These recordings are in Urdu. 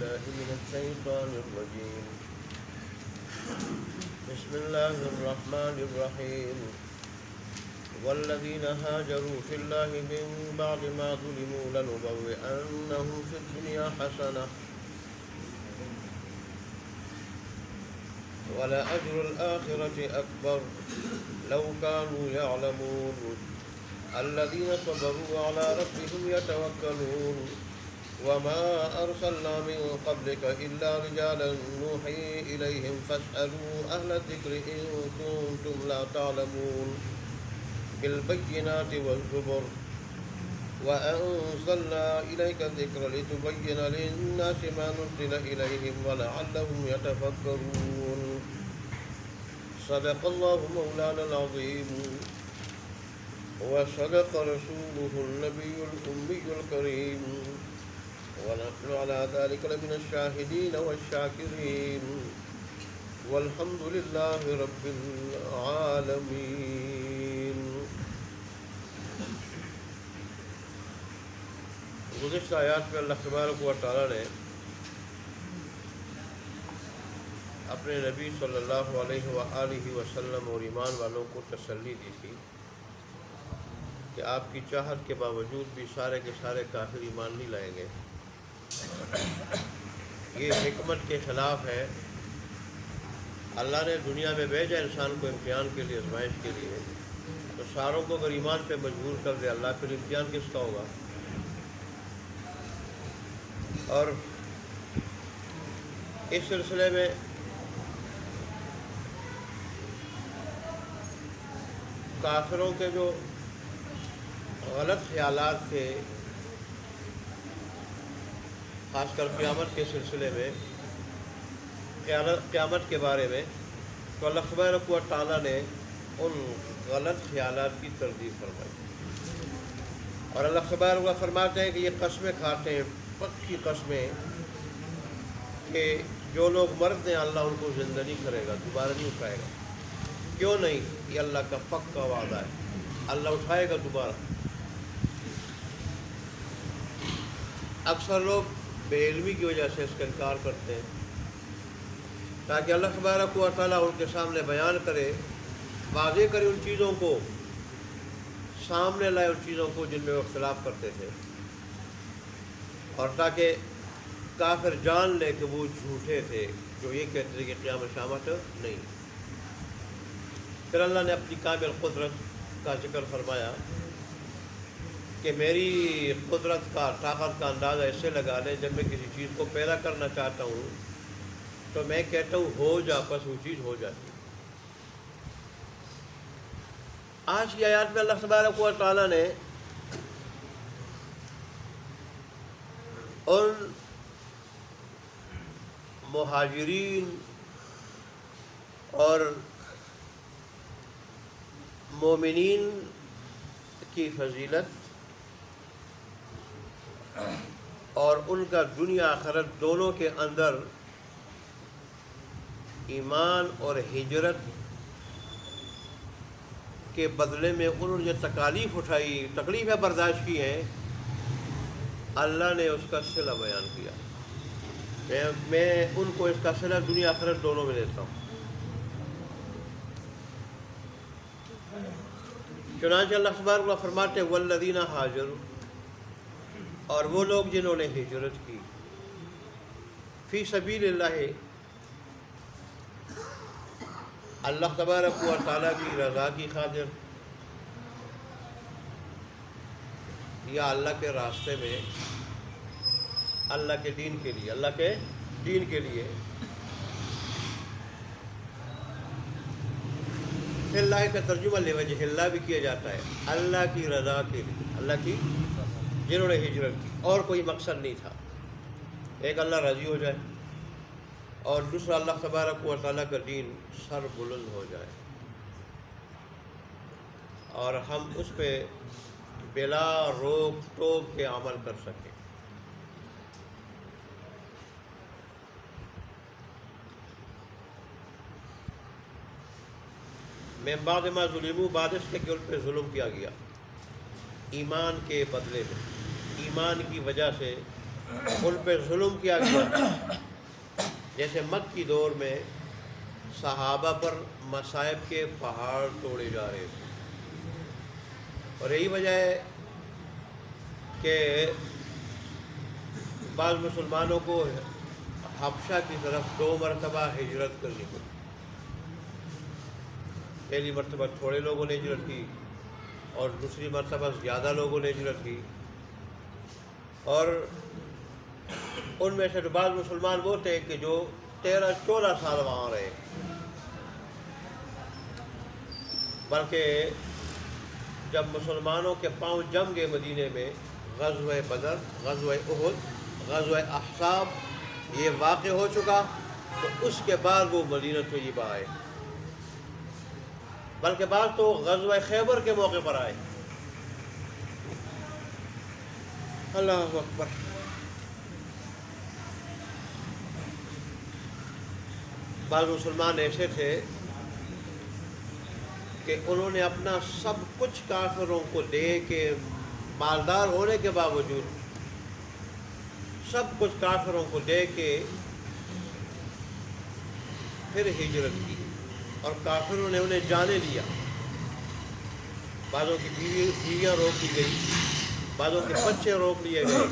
بالله من الشيطان الرجيم. بسم الله الرحمن الرحيم. والذين هاجروا في الله من بعد ما ظلموا لنبوئنهم في الدنيا حسنة ولأجر الآخرة أكبر لو كانوا يعلمون. الذين صبروا على ربهم يتوكلون. وما أرسلنا من قبلك إلا رجالا نوحي إليهم فاسألوا أهل الذكر إن كنتم لا تعلمون. بالبينات والزبر وأنزلنا إليك الذكر لتبين للناس ما نزل إليهم ولعلهم يتفكرون. صدق الله مولانا العظيم وصدق رسوله النبي الأمي الكريم ونحن على ذلك لمن الشاهدين والشاكرين والحمد لله رب العالمين. گزشتہ آیات میں اللہ تبارک و تعالیٰ نے اپنے نبی صلی اللہ علیہ وآلہ وسلم اور ایمان والوں کو تسلی دی تھی کہ آپ کی چاہت کے باوجود بھی سارے کے سارے کافر ایمان نہیں لائیں گے. یہ حکمت کے خلاف ہے. اللہ نے دنیا میں بھیجا انسان کو امتحان کے لیے، آزمائش کے لیے، تو ساروں کو اگر ایمان پہ مجبور کر دے اللہ، پھر امتحان کس کا ہوگا؟ اور اس سلسلے میں کافروں کے جو غلط خیالات تھے، خاص کر قیامت کے سلسلے میں، قیامت کے بارے میں، تو اللہ تبارک و تعالیٰ نے ان غلط خیالات کی تردید فرمائی. اور اللہ تبارک و فرماتے ہیں کہ یہ قسمیں کھاتے ہیں، پکی قسمیں، کہ جو لوگ مرد ہیں اللہ ان کو زندہ نہیں کرے گا، دوبارہ نہیں اٹھائے گا. کیوں نہیں؟ یہ اللہ کا پکا وعدہ ہے، اللہ اٹھائے گا دوبارہ. اکثر لوگ بے علمی کی وجہ سے اس کا انکار کرتے ہیں تاکہ اللہ تبارک و تعالیٰ ان کے سامنے بیان کرے، واضح کرے ان چیزوں کو، سامنے لائے ان چیزوں کو جن میں وہ اختلاف کرتے تھے، اور تاکہ کافر جان لے کہ وہ جھوٹے تھے جو یہ کہتے تھے کہ قیامت شامت نہیں. پھر اللہ نے اپنی کامل قدرت کا ذکر فرمایا کہ میری قدرت کا، طاقت کا اندازہ ایسے لگا لیں، جب میں کسی چیز کو پیدا کرنا چاہتا ہوں تو میں کہتا ہوں ہو جا، بس وہ چیز ہو جاتی. آج کی آیات میں اللہ تبارک و تعالیٰ نے ان مہاجرین اور مومنین کی فضیلت اور ان کا دنیا آخرت دونوں کے اندر ایمان اور ہجرت کے بدلے میں انہوں نے جو تکالیف اٹھائی، تکلیفیں برداشت کی ہیں، اللہ نے اس کا صلہ بیان کیا. میں ان کو اس کا صلہ دنیا آخرت دونوں میں دیتا ہوں. چنانچہ اللہ تبارک و تعالیٰ فرماتے ہیں والذین ہاجروا، اور وہ لوگ جنہوں نے ہجرت کی فی سبیل اللہ، اللہ تبارک و تعالیٰ کی رضا کی خاطر، یا اللہ کے راستے میں، اللہ کے دین کے لیے، اللہ کے دین کے لیے. اللہ کا ترجمہ لوجہ اللہ بھی کیا جاتا ہے، اللہ کی رضا کے لیے، اللہ کی، جنہوں نے ہجرت کی، اور کوئی مقصد نہیں تھا. ایک اللہ راضی ہو جائے، اور دوسرا اللہ تبارک و تعالیٰ کا دین سر بلند ہو جائے، اور ہم اس پہ بلا روک ٹوک کے عمل کر سکیں. میں بعد ما ظلموا، بعد اس کے کہ ان پہ ظلم کیا گیا ایمان کے بدلے میں، ایمان کی وجہ سے ان پہ ظلم کیا گیا، جیسے مکی دور میں صحابہ پر مصائب کے پہاڑ توڑے جا رہے تھے، اور یہی وجہ ہے کہ بعض مسلمانوں کو حبشہ کی طرف 2 مرتبہ ہجرت کرنی پڑی۔ پہلی مرتبہ تھوڑے لوگوں نے ہجرت کی، اور دوسری مرتبہ زیادہ لوگوں نے ہجرت کی، اور ان میں سے بعض مسلمان وہ تھے کہ جو 13-14 سال وہاں رہے، بلکہ جب مسلمانوں کے پاؤں جم گئے مدینے میں، غزوہ بدر، غزوہ احد، غزوہ احزاب یہ واقع ہو چکا، تو اس کے بعد وہ مدینہ طیبہ آئے، بلکہ بعض تو غزوہ خیبر کے موقع پر آئے۔ اللہ اکبر۔ بعض مسلمان ایسے تھے کہ انہوں نے اپنا سب کچھ کافروں کو دے کے، مالدار ہونے کے باوجود سب کچھ کافروں کو دے کے پھر ہجرت کی، اور کافروں نے انہیں جانے لیا۔ بعضوں کی بیویاں روک لی گئی، بعضوں کے بچے روک لیے گئے،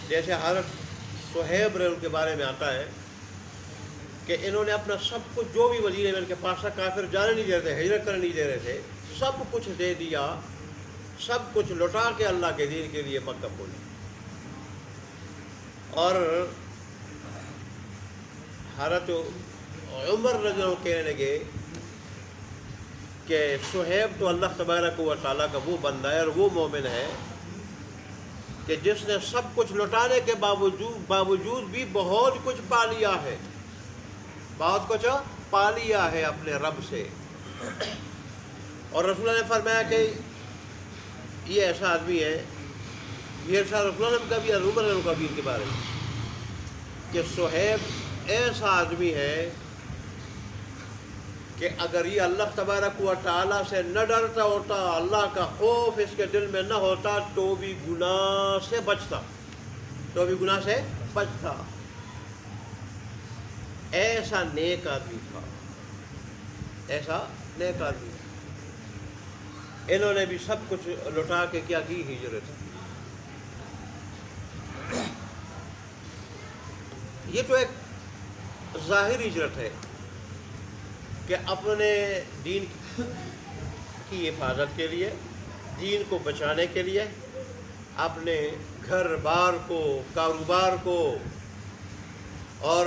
جیسے حضرت صہیب رضی اللہ عنہ کے بارے میں آتا ہے کہ انہوں نے اپنا سب کچھ جو بھی مدینے میں ان کے پاس تھا، کافر جانے نہیں دے رہے تھے، ہجرت کرنے نہیں دے رہے تھے، سب کچھ دے دیا، سب کچھ لوٹا کے اللہ کے دین کے لیے مکہ پہنچے۔ اور حضرت عمر رضی اللہ عنہ کہنے لگے کہ صہیب تو اللہ تبارک و تعالیٰ کا وہ بندہ ہے اور وہ مومن ہے کہ جس نے سب کچھ لوٹانے کے باوجود بھی بہت کچھ پا لیا ہے، بہت کچھ پا لیا ہے اپنے رب سے۔ اور رسول اللہ نے فرمایا کہ یہ ایسا آدمی ہے، یہ ارشاد رسول اللہ نے کبھی عمر کبیر کے بارے میں کہ صہیب ایسا آدمی ہے کہ اگر یہ اللہ تبارک و تعالیٰ سے نہ ڈرتا ہوتا، اللہ کا خوف اس کے دل میں نہ ہوتا، تو بھی گناہ سے بچتا، ایسا نیک آدمی تھا، ایسا نیک آدمی۔ انہوں نے بھی سب کچھ لوٹا کے کیا کی؟ ہجرت۔ یہ تو ایک ظاہری ہجرت ہے کہ اپنے دین کی حفاظت کے لیے، دین کو بچانے کے لیے، اپنے گھر بار کو، کاروبار کو اور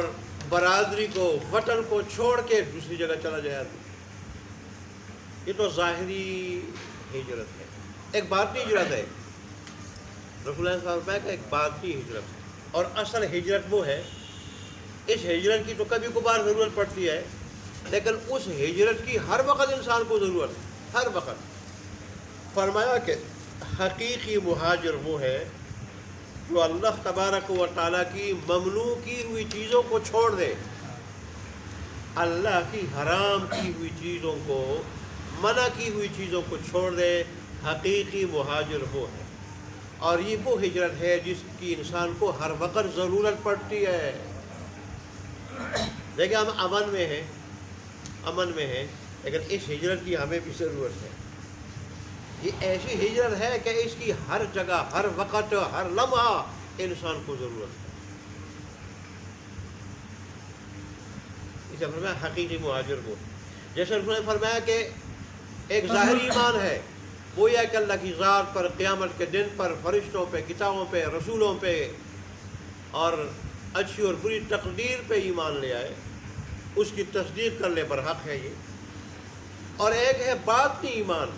برادری کو، وطن کو چھوڑ کے دوسری جگہ چلا جائے۔ یہ تو ظاہری ہجرت ہے، ایک باطنی ہجرت ہے۔ رسول اللہ صلی اللہ علیہ وسلم کا ایک باطنی ہجرت ہے، اور اصل ہجرت وہ ہے، اس ہجرت کی تو کبھی کبھار ضرورت پڑتی ہے، لیکن اس ہجرت کی ہر وقت انسان کو ضرورت ہے، ہر وقت۔ فرمایا کہ حقیقی مہاجر وہ ہے جو اللہ تبارک و تعالیٰ کی ممنوع کی ہوئی چیزوں کو چھوڑ دے، اللہ کی حرام کی ہوئی چیزوں کو، منع کی ہوئی چیزوں کو چھوڑ دے۔ حقیقی مہاجر وہ ہے، اور یہ وہ ہجرت ہے جس کی انسان کو ہر وقت ضرورت پڑتی ہے۔ دیکھیں ہم امن میں ہیں، لیکن اس ہجرت کی ہمیں بھی ضرورت ہے۔ یہ ایسی ہجرت ہے کہ اس کی ہر جگہ، ہر وقت، ہر لمحہ انسان کو ضرورت ہے۔ اسے فرمایا حقیقی مہاجر وہ، جیسے انہوں نے فرمایا کہ ایک ظاہری ایمان ہے، وہ یہ کہ اللہ کی ذات پر، قیامت کے دن پر، فرشتوں پہ، کتابوں پہ، رسولوں پہ اور اچھی اور بری تقدیر پہ ایمان لے آئے، اس کی تصدیق کرنے پر حق ہے یہ۔ اور ایک ہے باطنی ایمان۔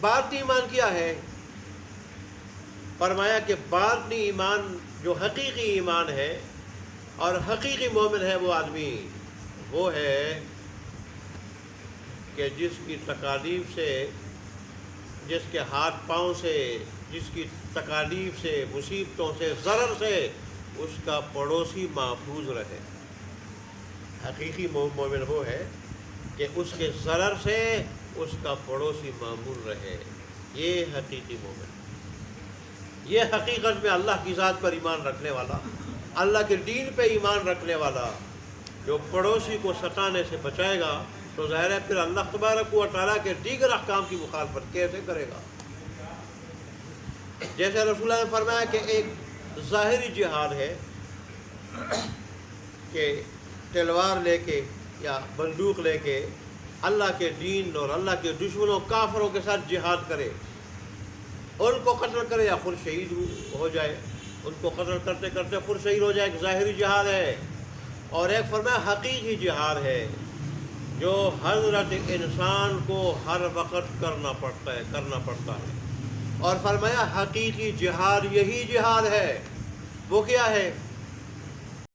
باطنی ایمان کیا ہے؟ فرمایا کہ باطنی ایمان جو حقیقی ایمان ہے اور حقیقی مومن ہے وہ آدمی وہ ہے کہ جس کی تکالیف سے، جس کے ہاتھ پاؤں سے، جس کی تکالیف سے، مصیبتوں سے، ضرر سے اس کا پڑوسی محفوظ رہے۔ حقیقی مومن وہ ہے کہ اس کے ضرر سے اس کا پڑوسی معمول رہے، یہ حقیقی مومن۔ یہ حقیقت میں اللہ کی ذات پر ایمان رکھنے والا، اللہ کے دین پہ ایمان رکھنے والا جو پڑوسی کو ستانے سے بچائے گا تو ظاہر ہے پھر اللہ تبارک و تعالیٰ کے دیگر احکام کی مخالفت کیسے کرے گا؟ جیسے رسول اللہ نے فرمایا کہ ایک ظاہری جہاد ہے کہ تلوار لے کے یا بندوق لے کے اللہ کے دین اور اللہ کے دشمنوں کافروں کے ساتھ جہاد کرے، ان کو قتل کرے یا خود شہید ہو جائے، ان کو قتل کرتے کرتے خود شہید ہو جائے، ایک ظاہری جہاد ہے۔ اور ایک فرمایا حقیقی جہاد ہے جو حضرت انسان کو ہر وقت کرنا پڑتا ہے۔ اور فرمایا حقیقی جہاد یہی جہاد ہے، وہ کیا ہے؟